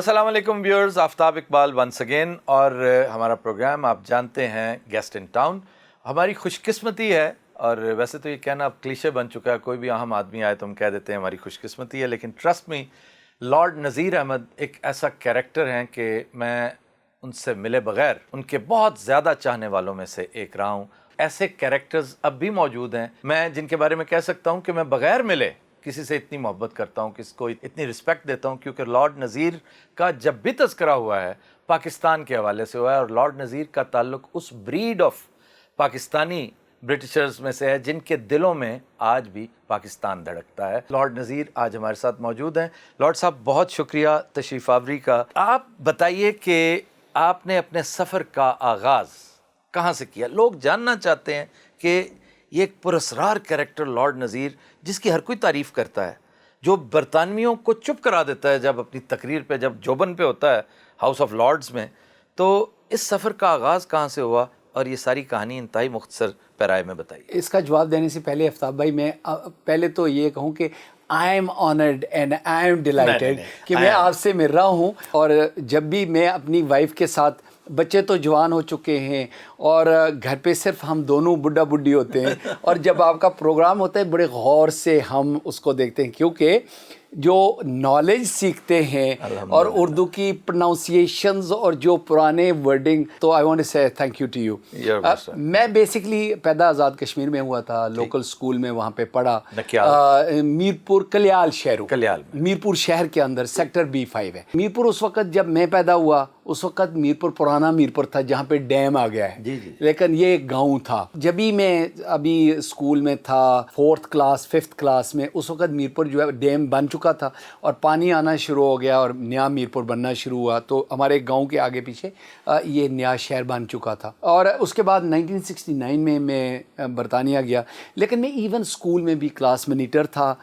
السلام علیکم ویورز، آفتاب Iqbal once again, اور ہمارا پروگرام آپ جانتے ہیں گیسٹ ان ٹاؤن. ہماری خوش قسمتی ہے، اور ویسے تو یہ کہنا اب کلیشے بن چکا ہے، کوئی بھی اہم آدمی آئے تو ہم کہہ دیتے ہیں ہماری خوش قسمتی ہے، لیکن trust me lord Nazir Ahmed ایک ایسا کیریکٹر ہیں کہ میں ان سے ملے بغیر ان کے بہت زیادہ چاہنے والوں میں سے ایک رہا ہوں. ایسے کیریکٹرز اب بھی موجود ہیں میں جن کے بارے میں کہہ سکتا ہوں کہ میں بغیر ملے کسی سے اتنی محبت کرتا ہوں، کسی کو اتنی رسپیکٹ دیتا ہوں، کیونکہ لارڈ نذیر کا جب بھی تذکرہ ہوا ہے پاکستان کے حوالے سے ہوا ہے، اور لارڈ نذیر کا تعلق اس بریڈ آف پاکستانی برٹشرز میں سے ہے جن کے دلوں میں آج بھی پاکستان دھڑکتا ہے. لارڈ نذیر آج ہمارے ساتھ موجود ہیں. لارڈ صاحب بہت شکریہ تشریف آوری کا. آپ بتائیے کہ آپ نے اپنے سفر کا آغاز کہاں سے کیا؟ لوگ جاننا چاہتے ہیں کہ یہ ایک پراسرار کیریکٹر لارڈ نذیر جس کی ہر کوئی تعریف کرتا ہے، جو برطانویوں کو چپ کرا دیتا ہے جب اپنی تقریر پہ، جب جوبن پہ ہوتا ہے ہاؤس آف لارڈز میں. تو اس سفر کا آغاز کہاں سے ہوا اور یہ ساری کہانی انتہائی مختصر پیرائے میں بتائیے. اس کا جواب دینے سے پہلے آفتاب بھائی میں پہلے تو یہ کہوں کہ I am honoured and I am delighted کہ میں آپ سے مل رہا ہوں. اور جب بھی میں اپنی وائف کے ساتھ، بچے تو جوان ہو چکے ہیں اور گھر پہ صرف ہم دونوں بڈھا بڈھی ہوتے ہیں، اور جب آپ کا پروگرام ہوتا ہے بڑے غور سے ہم اس کو دیکھتے ہیں، کیونکہ جو نالج سیکھتے ہیں اور اردو کی پروناؤنسیشنز اور جو پرانے ورڈنگ، تو آئی وانٹ ٹو سے تھینک یو ٹو یو. میں بیسکلی پیدا آزاد کشمیر میں ہوا تھا، لوکل اسکول میں وہاں پہ پڑھا، میرپور کلیال شہر، میرپور شہر کے اندر سیکٹر B5 ہے. میرپور اس وقت جب میں پیدا ہوا اس وقت میرپور پرانا میرپور تھا جہاں پہ ڈیم آ گیا ہے، لیکن یہ ایک گاؤں تھا. جب ہی میں ابھی اسکول میں تھا 4th کلاس 5th کلاس میں، اس وقت میرپور جو ہے ڈیم بن چکا تھا اور پانی آنا شروع ہو گیا اور نیا میرپور بننا شروع ہوا. تو ہمارے گاؤں کے آگے پیچھے یہ نیا شہر بن چکا تھا. اور اس کے بعد 1969 میں برطانیہ گیا، لیکن میں ایون اسکول میں بھی کلاس مانیٹر تھا.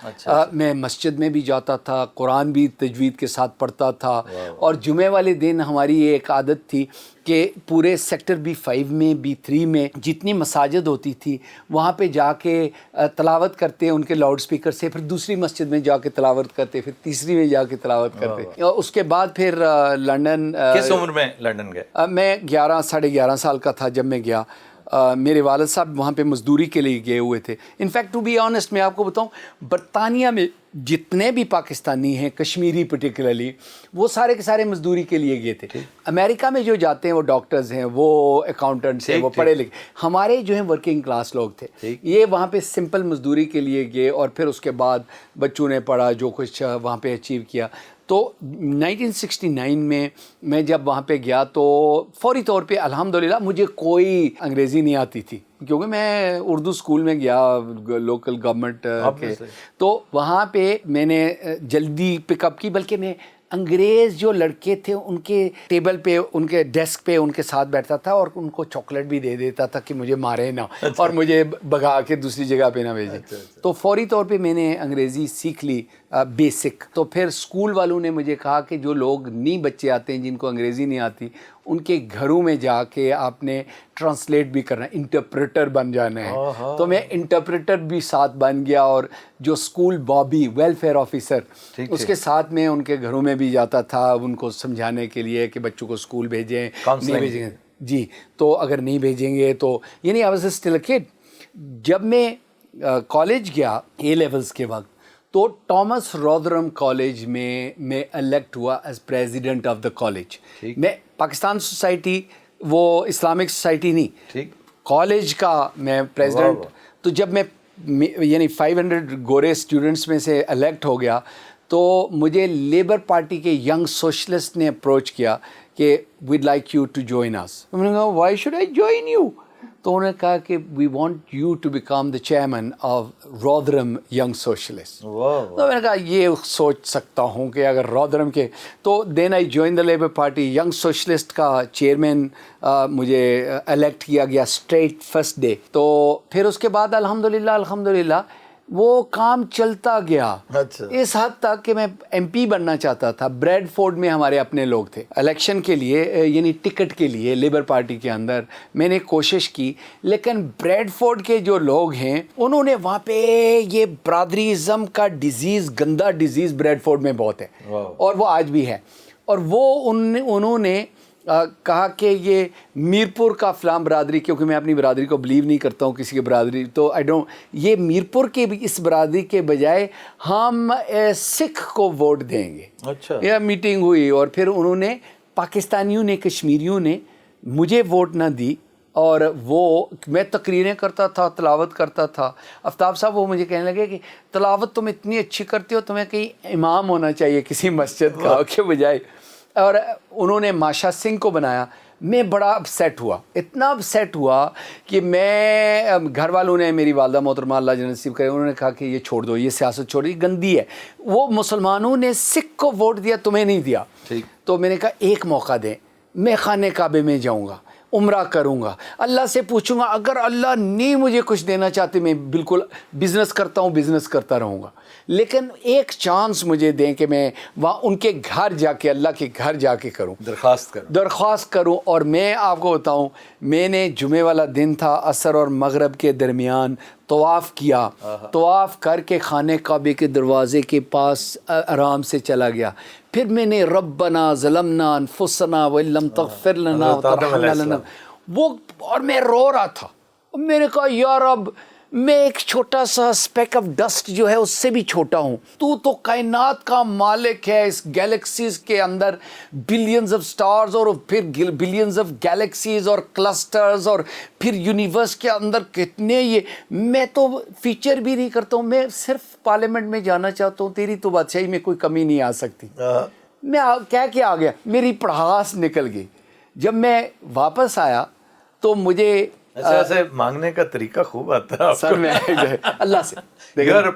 میں مسجد میں بھی جاتا تھا، قرآن بھی تجوید کے ساتھ پڑھتا تھا. اور جمعے والے دن ہماری یہ ایک عادت تھی کہ پورے سیکٹر B5 میں B3 میں جتنی مساجد ہوتی تھی وہاں پہ جا کے تلاوت کرتے ان کے لاؤڈ سپیکر سے، پھر دوسری مسجد میں جا کے تلاوت کرتے، پھر تیسری میں جا کے تلاوت کرتے. اس کے بعد پھر لنڈن. کس عمر میں لنڈن گئے؟ میں 11 سال کا تھا جب میں گیا. میرے والد صاحب وہاں پہ مزدوری کے لیے گئے ہوئے تھے. انفیکٹ ٹو بی آنیسٹ میں آپ کو بتاؤں، برطانیہ میں جتنے بھی پاکستانی ہیں، کشمیری پرٹیکولرلی، وہ سارے کے سارے مزدوری کے لیے گئے تھے. امریکہ میں جو جاتے ہیں وہ ڈاکٹرز ہیں، وہ اکاؤنٹنٹس ہیں، وہ پڑھے لکھے. ہمارے جو ہیں ورکنگ کلاس لوگ تھے، یہ وہاں پہ سمپل مزدوری کے لیے گئے، اور پھر اس کے بعد بچوں نے پڑھا، جو کچھ وہاں پہ اچیو کیا. تو 1969 میں جب وہاں پہ گیا تو فوری طور پہ الحمدللہ مجھے کوئی انگریزی نہیں آتی تھی، کیونکہ میں اردو اسکول میں گیا لوکل گورنمنٹ کے. تو وہاں پہ میں نے جلدی پک اپ کی، بلکہ میں انگریز جو لڑکے تھے ان کے ٹیبل پہ، ان کے ڈیسک پہ ان کے ساتھ بیٹھتا تھا اور ان کو چاکلیٹ بھی دے دیتا تھا کہ مجھے مارے نہ اور مجھے بھگا کے دوسری جگہ پہ نہ بھیجے. تو فوری طور پہ میں نے انگریزی سیکھ لی بیسک. تو پھر اسکول والوں نے مجھے کہا کہ جو لوگ نئی بچے آتے ہیں جن کو انگریزی نہیں آتی، ان کے گھروں میں جا کے آپ نے ٹرانسلیٹ بھی کرنا ہے، انٹرپریٹر بن جانا ہے. تو میں انٹرپریٹر بھی ساتھ بن گیا، اور جو اسکول بابی ویلفیئر آفیسر، اس کے ساتھ میں ان کے گھروں میں بھی جاتا تھا ان کو سمجھانے کے لیے کہ بچوں کو اسکول بھیجیں، نہیں بھیجیں گے جی، تو اگر نہیں بھیجیں گے تو یعنی آئی واز اسٹل اے کڈ. جب میں کالج گیا اے لیولز کے وقت، تو ٹامس رودرم کالج میں الیکٹ ہوا as president of the college. میں پاکستان سوسائٹی، وہ اسلامک سوسائٹی نہیں، کالج کا میں پریزیڈنٹ. تو جب میں یعنی 500 گورے اسٹوڈنٹس میں سے الیکٹ ہو گیا، تو مجھے لیبر پارٹی کے ینگ سوشلسٹ نے اپروچ کیا کہ we'd like you to join us. میں نے کہا why should I join you? تو انہوں نے کہا کہ we want you to become the chairman of Rotherham young socialist. تو میں نے کہا یہ سوچ سکتا ہوں کہ اگر رودرم کے، تو then I join the Labour Party. Young socialist کا چیئرمین مجھے الیکٹ کیا گیا اسٹریٹ فرسٹ ڈے. تو پھر اس کے بعد الحمدللہ وہ کام چلتا گیا اس حد تک کہ میں MP بننا چاہتا تھا. بریڈ فورڈ میں ہمارے اپنے لوگ تھے الیکشن کے لیے، یعنی ٹکٹ کے لیے لیبر پارٹی کے اندر. میں نے کوشش کی، لیکن بریڈ فورڈ کے جو لوگ ہیں انہوں نے وہاں پہ یہ برادریزم کا ڈیزیز، گندا ڈیزیز بریڈ فورڈ میں بہت ہے، اور وہ آج بھی ہے. اور وہ انہوں نے کہا کہ یہ میرپور کا فلاں برادری، کیونکہ میں اپنی برادری کو بلیو نہیں کرتا ہوں کسی کی برادری، تو یہ میرپور کے اس برادری کے بجائے ہم سکھ کو ووٹ دیں گے. اچھا. یہ میٹنگ ہوئی اور پھر انہوں نے پاکستانیوں نے، کشمیریوں نے مجھے ووٹ نہ دی، اور میں تقریریں کرتا تھا، تلاوت کرتا تھا. آفتاب صاحب وہ مجھے کہنے لگے کہ تلاوت تم اتنی اچھی کرتے ہو، تمہیں کہیں امام ہونا چاہیے کسی مسجد کا کے بجائے. اور انہوں نے ماشا سنگھ کو بنایا. میں بڑا اپسیٹ ہوا، اتنا اپسیٹ ہوا کہ میں گھر والوں نے، میری والدہ محترمہ اللہ جنت نصیب کرے، انہوں نے کہا کہ یہ چھوڑ دو، یہ سیاست چھوڑ دو، یہ گندی ہے. وہ مسلمانوں نے سکھ کو ووٹ دیا، تمہیں نہیں دیا. تو میں نے کہا ایک موقع دیں، میں خانہ کعبے میں جاؤں گا، عمرہ کروں گا، اللہ سے پوچھوں گا، اگر اللہ نہیں مجھے کچھ دینا چاہتے میں بالکل بزنس کرتا ہوں، بزنس کرتا رہوں گا، لیکن ایک چانس مجھے دیں کہ میں وہاں ان کے گھر جا کے، اللہ کے گھر جا کے کروں، درخواست کروں. اور میں آپ کو بتاؤں، میں نے جمعے والا دن تھا، عصر اور مغرب کے درمیان طواف کیا. طواف کر کے خانہ کعبے کے دروازے کے پاس آرام سے چلا گیا. پھر میں نے ربنا ظلمنا انفسنا وان لم تغفر لنا وترحمنا لنا، وہ، اور میں رو رہا تھا. میں نے کہا یا رب، میں ایک چھوٹا سا اسپیک آف ڈسٹ جو ہے اس سے بھی چھوٹا ہوں، تو کائنات کا مالک ہے. اس گیلیکسیز کے اندر بلینز آف سٹارز، اور پھر بلینز آف گیلیکسیز اور کلسٹرز، اور پھر یونیورس کے اندر کتنے، یہ میں تو فیچر بھی نہیں کرتا ہوں، میں صرف پارلیمنٹ میں جانا چاہتا ہوں، تیری تو بادشاہی میں کوئی کمی نہیں آ سکتی. میں کہہ کے آ گیا، میری پڑھاس نکل گئی. جب میں واپس آیا تو مجھے ایسے مانگنے کا طریقہ خوب آتا ہے سر. میں اللہ سے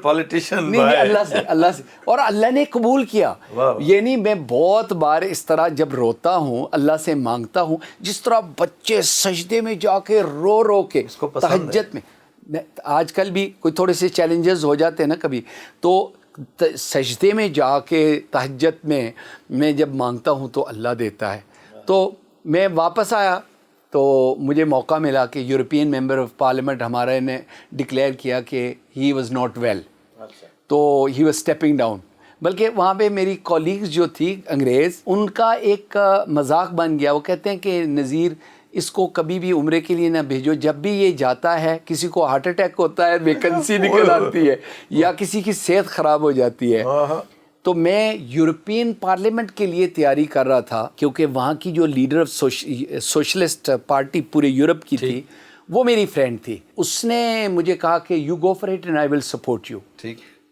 پولیٹیشین، اللہ سے، اور اللہ نے قبول کیا. یہ نہیں، میں بہت بار اس طرح جب روتا ہوں، اللہ سے مانگتا ہوں، جس طرح بچے سجدے میں جا کے رو رو کے تہجد میں. آج کل بھی کوئی تھوڑے سے چیلنجز ہو جاتے ہیں نا کبھی، تو سجدے میں جا کے تہجد میں جب مانگتا ہوں تو اللہ دیتا ہے. تو میں واپس آیا تو مجھے موقع ملا کہ یورپین ممبر آف پارلیمنٹ ہمارے نے ڈکلیئر کیا کہ ہی واز ناٹ ویل، تو ہی واز اسٹیپنگ ڈاؤن. بلکہ وہاں پہ میری کولیگز جو تھی انگریز، ان کا ایک مذاق بن گیا. وہ کہتے ہیں کہ نذیر، اس کو کبھی بھی عمرے کے لیے نہ بھیجو، جب بھی یہ جاتا ہے کسی کو ہارٹ اٹیک ہوتا ہے، ویکنسی نکل آتی ہے، یا کسی کی صحت خراب ہو جاتی ہے. تو میں یورپین پارلیمنٹ کے لیے تیاری کر رہا تھا، کیونکہ وہاں کی جو لیڈر آف سوشلسٹ پارٹی پورے یورپ کی تھی، وہ میری فرینڈ تھی. اس نے مجھے کہا کہ you go for it and I will support you.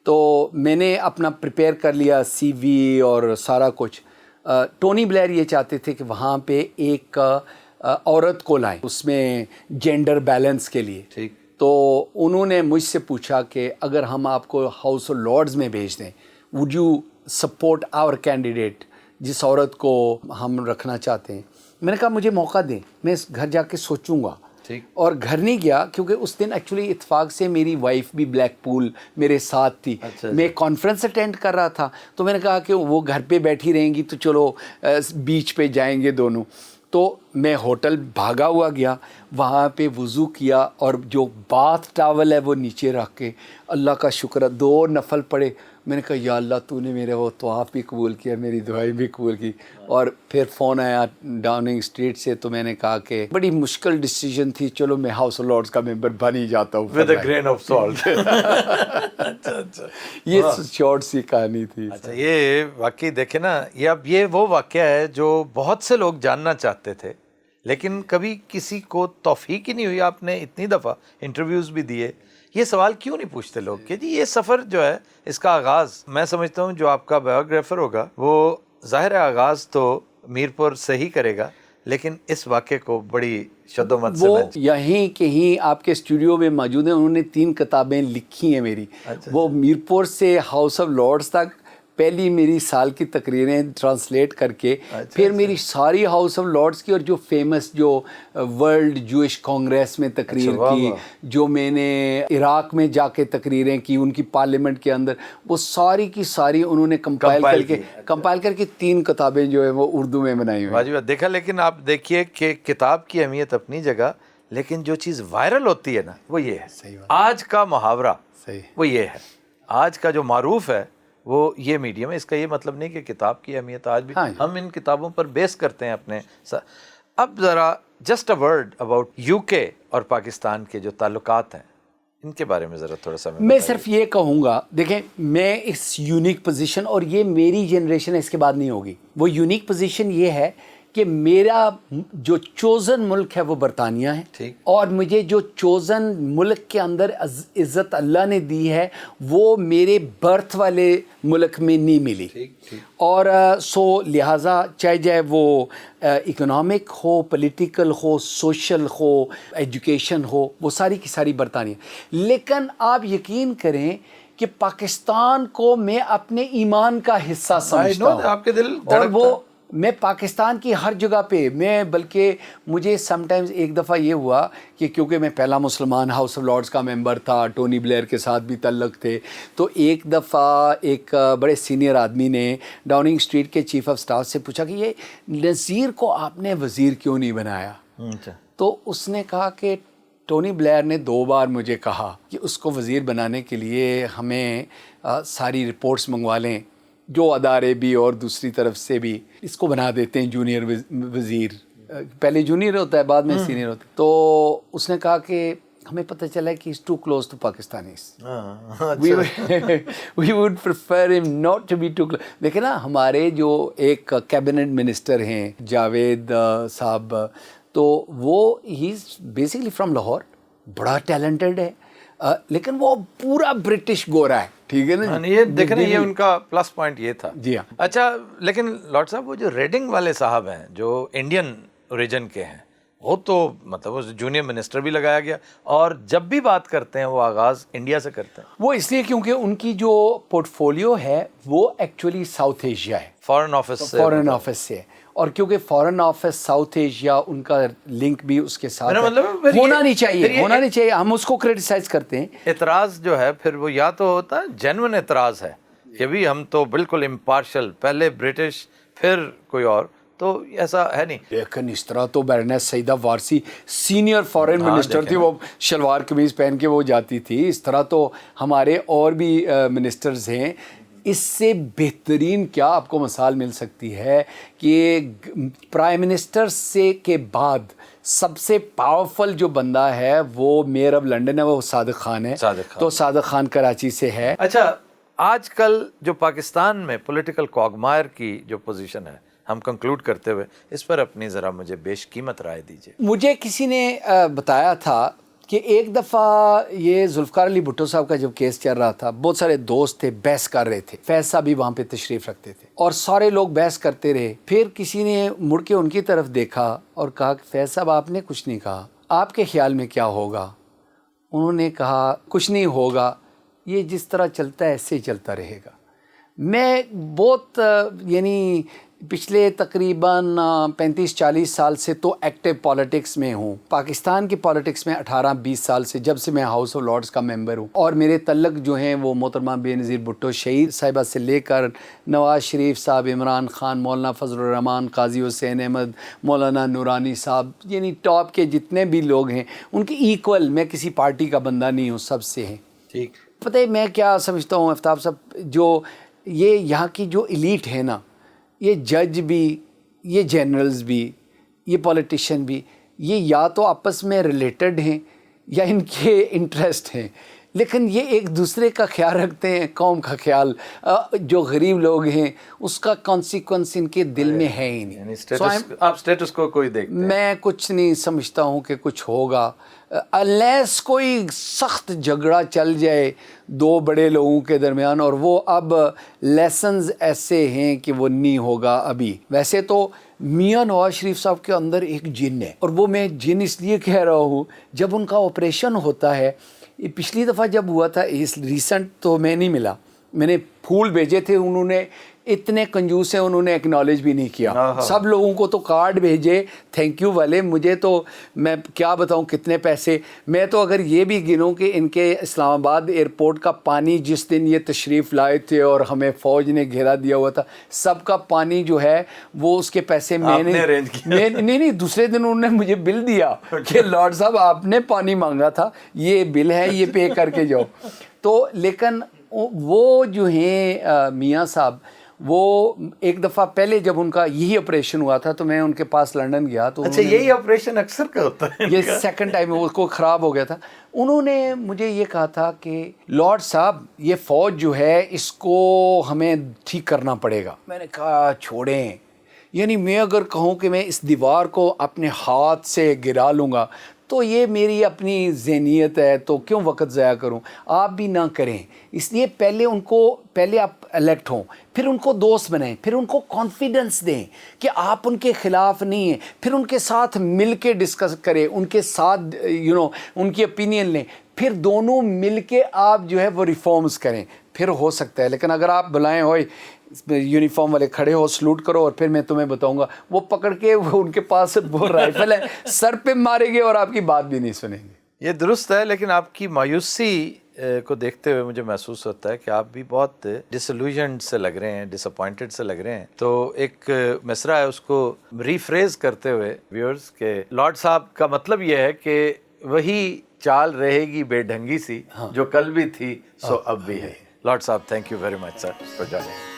تو میں نے اپنا پریپیئر کر لیا، سی وی اور سارا کچھ. ٹونی بلیئر یہ چاہتے تھے کہ وہاں پہ ایک عورت کو لائیں، اس میں جینڈر بیلنس کے لیے. تو انہوں نے مجھ سے پوچھا کہ اگر ہم آپ کو ہاؤس آف لارڈز میں بھیج دیں، would you support our candidate، جس عورت کو ہم رکھنا چاہتے ہیں. میں نے کہا مجھے موقع دیں، میں اس گھر جا کے سوچوں گا. اور گھر نہیں گیا، کیونکہ اس دن ایکچولی اتفاق سے میری وائف بھی بلیک پول میرے ساتھ تھی. میں کانفرنس اٹینڈ کر رہا تھا، تو میں نے کہا کہ وہ گھر پہ بیٹھی رہیں گی تو چلو بیچ پہ جائیں گے دونوں. تو میں ہوٹل بھاگا ہوا گیا، وہاں پہ وضو کیا، اور جو باتھ ٹاول ہے وہ نیچے رکھ کے اللہ کا شکر 2 نفل پڑھے. میں نے کہا یا اللہ، تو نے میرے وہ طواف بھی قبول کیا، میری دعائیں بھی قبول کی. اور پھر فون آیا ڈاؤننگ اسٹریٹ سے، تو میں نے کہا کہ بڑی مشکل ڈیسیجن تھی، چلو میں ہاؤس آف لارڈز کا ممبر بن ہی جاتا ہوں with a grain of salt. یہ شارٹ سی کہانی تھی. اچھا، یہ واقعی دیکھیں نا، یہ وہ واقعہ ہے جو بہت سے لوگ جاننا چاہتے تھے، لیکن کبھی کسی کو توفیق ہی نہیں ہوئی. آپ نے اتنی دفعہ انٹرویوز بھی دیے، یہ سوال کیوں نہیں پوچھتے لوگ کہ جی یہ سفر جو ہے، اس کا آغاز، میں سمجھتا ہوں جو آپ کا بایوگرافر ہوگا وہ ظاہر آغاز تو میرپور سے ہی کرے گا، لیکن اس واقعے کو بڑی شد و مت سے وہ یہیں کہیں آپ کے اسٹوڈیو میں موجود ہیں. انہوں نے 3 کتابیں لکھی ہیں میری. وہ میرپور سے ہاؤس آف لارڈز تک پہلی میری سال کی تقریریں ٹرانسلیٹ کر کے، پھر میری ساری ہاؤس آف لارڈز کی، اور جو فیمس جو ورلڈ جوئش کانگریس میں تقریر کی، جو میں نے عراق میں جا کے تقریریں کی ان کی پارلیمنٹ کے اندر، وہ ساری کی ساری انہوں نے کمپائل کر کے 3 کتابیں جو ہیں وہ اردو میں بنائی ہوئی. واجب دیکھا. لیکن آپ دیکھیے کہ کتاب کی اہمیت اپنی جگہ، لیکن جو چیز وائرل ہوتی ہے نا وہ یہ ہے. آج کا محاورہ وہ یہ ہے، آج کا جو معروف ہے وہ یہ میڈیم ہے. اس کا یہ مطلب نہیں کہ کتاب کی اہمیت آج بھی ہم ان کتابوں پر بیس کرتے ہیں اپنے. اب ذرا just a word about you کے اور پاکستان کے جو تعلقات ہیں ان کے بارے میں ذرا تھوڑا سا میں صرف یہ کہوں گا، دیکھیں میں اس یونیک پوزیشن، اور یہ میری جنریشن اس کے بعد نہیں ہوگی، وہ یونیک پوزیشن یہ ہے کہ میرا جو چوزن ملک ہے وہ برطانیہ ہے، اور مجھے جو چوزن ملک کے اندر عزت اللہ نے دی ہے وہ میرے برتھ والے ملک میں نہیں ملی. اور سو لہٰذا چاہے جائے وہ اکنامک ہو، پولیٹیکل ہو، سوشل ہو، ایجوکیشن ہو، وہ ساری کی ساری برطانیہ. لیکن آپ یقین کریں کہ پاکستان کو میں اپنے ایمان کا حصہ سمجھتا ہوں. آپ کے دل اور وہ میں پاکستان کی ہر جگہ پہ میں، بلکہ مجھے سم ٹائمز ایک دفعہ یہ ہوا کہ کیونکہ میں پہلا مسلمان ہاؤس آف لارڈز کا ممبر تھا، ٹونی بلیئر کے ساتھ بھی تعلق تھے، تو ایک دفعہ ایک بڑے سینئر آدمی نے ڈاؤننگ اسٹریٹ کے چیف آف سٹاف سے پوچھا کہ یہ نذیر کو آپ نے وزیر کیوں نہیں بنایا؟ تو اس نے کہا کہ ٹونی بلیئر نے 2 بار مجھے کہا کہ اس کو وزیر بنانے کے لیے ہمیں ساری رپورٹس منگوا لیں، جو ادارے بھی اور دوسری طرف سے بھی اس کو بنا دیتے ہیں جونیئر وزیر. پہلے جونیئر ہوتا ہے بعد میں سینئر ہوتا ہے. تو اس نے کہا کہ ہمیں پتہ چلا ہے کہ he's too close to Pakistanis. We would prefer him not to be too close. دیکھیں نا ہمارے جو ایک کیبنٹ منسٹر ہیں جاوید صاحب، تو وہ ہی از بیسکلی فرام لاہور، بڑا ٹیلنٹڈ ہے، لیکن وہ پورا برٹش گورا ہے. ٹھیک ہے نا، یہ دیکھیں یہ ان کا پلس پوائنٹ یہ تھا. جی ہاں. اچھا لیکن لارڈ صاحب وہ جو ریڈنگ والے صاحب ہیں جو انڈین اوریجن کے ہیں، وہ تو مطلب وہ جونیئر منسٹر بھی لگایا گیا، اور جب بھی بات کرتے ہیں وہ آغاز انڈیا سے کرتے ہیں. وہ اس لیے کیونکہ ان کی جو پورٹ فولیو ہے وہ ایکچولی ساؤتھ ایشیا ہے، فارن آفس سے، اور کیونکہ فارن آفس ساؤتھ ایشیا ان کا لنک بھی اس کے ساتھ مطلب ہونا نہیں چاہیے. ہم اس کو کرٹیسائز کرتے ہیں. اعتراض جو ہے پھر وہ یا تو ہوتا ہے جینوئن اعتراض ہے کہ بھی ہم تو بالکل امپارشل، پہلے برٹش پھر کوئی اور، تو ایسا ہے نہیں. لیکن اس طرح تو بیرنیس سعیدہ وارسی سینئر فارن منسٹر تھی، وہ شلوار قمیض پہن کے وہ جاتی تھی. اس طرح تو ہمارے اور بھی منسٹرز ہیں. اس سے بہترین کیا آپ کو مثال مل سکتی ہے کہ پرائم منسٹر سے کے بعد سب سے پاورفل جو بندہ ہے وہ میئر آف لنڈن ہے، وہ صادق خان ہے. تو صادق خان کراچی سے ہے. اچھا آج کل جو پاکستان میں پولیٹیکل کوگمائر کی جو پوزیشن ہے، ہم کنکلوڈ کرتے ہوئے اس پر اپنی ذرا مجھے بیش قیمت رائے دیجیے. مجھے کسی نے بتایا تھا کہ ایک دفعہ یہ ذوالفقار علی بھٹو صاحب کا جب کیس چل رہا تھا، بہت سارے دوست تھے بحث کر رہے تھے، فیض صاحب بھی وہاں پہ تشریف رکھتے تھے، اور سارے لوگ بحث کرتے رہے. پھر کسی نے مڑ کے ان کی طرف دیکھا اور کہا کہ فیض صاحب آپ نے کچھ نہیں کہا، آپ کے خیال میں کیا ہوگا؟ انہوں نے کہا کچھ نہیں ہوگا، یہ جس طرح چلتا ہے ایسے ہی چلتا رہے گا. میں بہت یعنی پچھلے تقریباً 35-40 سال سے تو ایکٹیو پالیٹکس میں ہوں. پاکستان کی پالیٹکس میں 18-20 سال سے، جب سے میں ہاؤس آف لارڈز کا ممبر ہوں. اور میرے تعلق جو ہیں وہ محترمہ بے نظیر بھٹو شہید صاحبہ سے لے کر نواز شریف صاحب، عمران خان، مولانا فضل الرحمان، قاضی حسین احمد، مولانا نورانی صاحب، یعنی ٹاپ کے جتنے بھی لوگ ہیں ان کے ایکول. میں کسی پارٹی کا بندہ نہیں ہوں، سب سے ہیں. ٹھیک. پتہ ہے میں کیا سمجھتا ہوں آفتاب صاحب، جو یہ یہاں کی جو ایلیٹ ہے نا، یہ جج بھی، یہ جنرلز بھی، یہ پولیٹیشین بھی، یہ یا تو آپس میں ریلیٹڈ ہیں یا ان کے انٹرسٹ ہیں، لیکن یہ ایک دوسرے کا خیال رکھتے ہیں. قوم کا خیال، جو غریب لوگ ہیں اس کا کانسیکوینس ان کے دل میں ہے ہی نہیں. آپ اسٹیٹس کو کوئی دیکھتے ہیں؟ میں کچھ نہیں سمجھتا ہوں کہ کچھ ہوگا، unless کوئی سخت جھگڑا چل جائے 2 بڑے لوگوں کے درمیان، اور وہ اب لیسنز ایسے ہیں کہ وہ نہیں ہوگا ابھی. ویسے تو میاں نواز شریف صاحب کے اندر ایک جن ہے، اور وہ میں جن اس لیے کہہ رہا ہوں، جب ان کا آپریشن ہوتا ہے، پچھلی دفعہ جب ہوا تھا، اس ریسنٹ تو میں نہیں ملا، میں نے پھول بھیجے تھے، انہوں نے اتنے کنجوس ہیں، انہوں نے ایکنالج بھی نہیں کیا. سب لوگوں کو تو کارڈ بھیجے تھینک یو والے، مجھے تو میں کیا بتاؤں کتنے پیسے. میں تو اگر یہ بھی گنوں کہ ان کے اسلام آباد ایئرپورٹ کا پانی جس دن یہ تشریف لائے تھے اور ہمیں فوج نے گھیرا دیا ہوا تھا، سب کا پانی جو ہے وہ اس کے پیسے میں نے نہیں، دوسرے دن انہوں نے مجھے بل دیا کہ لارڈ صاحب آپ نے پانی مانگا تھا، یہ بل ہے، یہ پے کر کے جاؤ. تو لیکن وہ جو ہیں میاں صاحب وہ ایک دفعہ پہلے جب ان کا یہی آپریشن ہوا تھا تو میں ان کے پاس لنڈن گیا تو اچھا یہی آپریشن اکثر کا ہوتا ہے یہ سیکنڈ ٹائم اس کو خراب ہو گیا تھا. انہوں نے مجھے یہ کہا تھا کہ لارڈ صاحب یہ فوج جو ہے اس کو ہمیں ٹھیک کرنا پڑے گا. میں نے کہا چھوڑیں, یعنی میں اگر کہوں کہ میں اس دیوار کو اپنے ہاتھ سے گرا لوں گا تو یہ میری اپنی ذہنیت ہے, تو کیوں وقت ضائع کروں. آپ بھی نہ کریں, اس لیے پہلے آپ الیکٹ ہوں, پھر ان کو دوست بنائیں, پھر ان کو کانفیڈنس دیں کہ آپ ان کے خلاف نہیں ہیں, پھر ان کے ساتھ مل کے ڈسکس کریں, ان کے ساتھ ان کی اپینین لیں, پھر دونوں مل کے آپ جو ہے وہ ریفارمز کریں, پھر ہو سکتا ہے. لیکن اگر آپ بلائیں ہوئے یونیفارم والے کھڑے ہو, سلوٹ کرو اور پھر میں تمہیں بتاؤں گا, وہ پکڑ کے وہ ان کے پاس وہ رائفل ہے سر پہ ماریں گے اور آپ کی بات بھی نہیں سنیں گے. یہ درست ہے, لیکن آپ کی مایوسی کو دیکھتے ہوئے مجھے محسوس ہوتا ہے کہ آپ بھی بہت ڈسلوژنڈ سے لگ رہے ہیں, ڈس اپوائنٹڈ سے لگ رہے ہیں. تو ایک مصرع ہے اس کو ریفریز کرتے ہوئے ویورز کہ لارڈ صاحب کا مطلب یہ ہے کہ وہی چال رہے گی بے ڈھنگی سی جو کل بھی تھی سو اب بھی ہے. لارڈ صاحب thank you very much sir for joining.